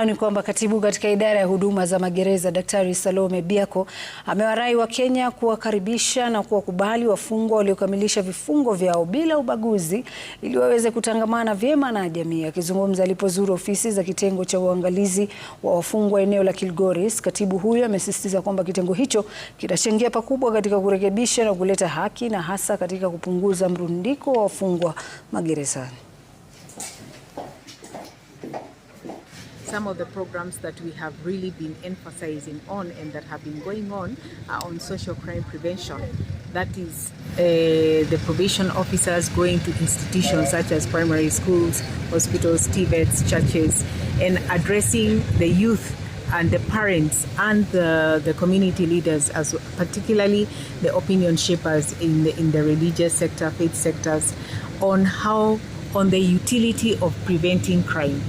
Ni kwamba katibu katika idara ya huduma za magereza Daktari Salome Biako amewarai Wakenya kuwakaribisha na kuwakubali wafungwa waliokamilisha vifungo vyao bila ubaguzi ili waweze kutangamana vyema na jamii. Akizungumza alipozuru ofisi za kitengo cha uangalizi wa wafungwa eneo la Kilgoris, katibu huyo amesisitiza kwamba kitengo hicho kitachangia pakubwa katika kurekebisha na kuleta haki na hasa katika kupunguza mrundiko wa wafungwa magerezani. Some of the programs that we have really been emphasizing on and that have been going on are on social crime prevention. That is the probation officers going to institutions such as primary schools, hospitals, TVETs, churches, and addressing the youth and the parents and the community leaders, as particularly the opinion shapers in the religious sector, faith sectors, on the utility of preventing crime.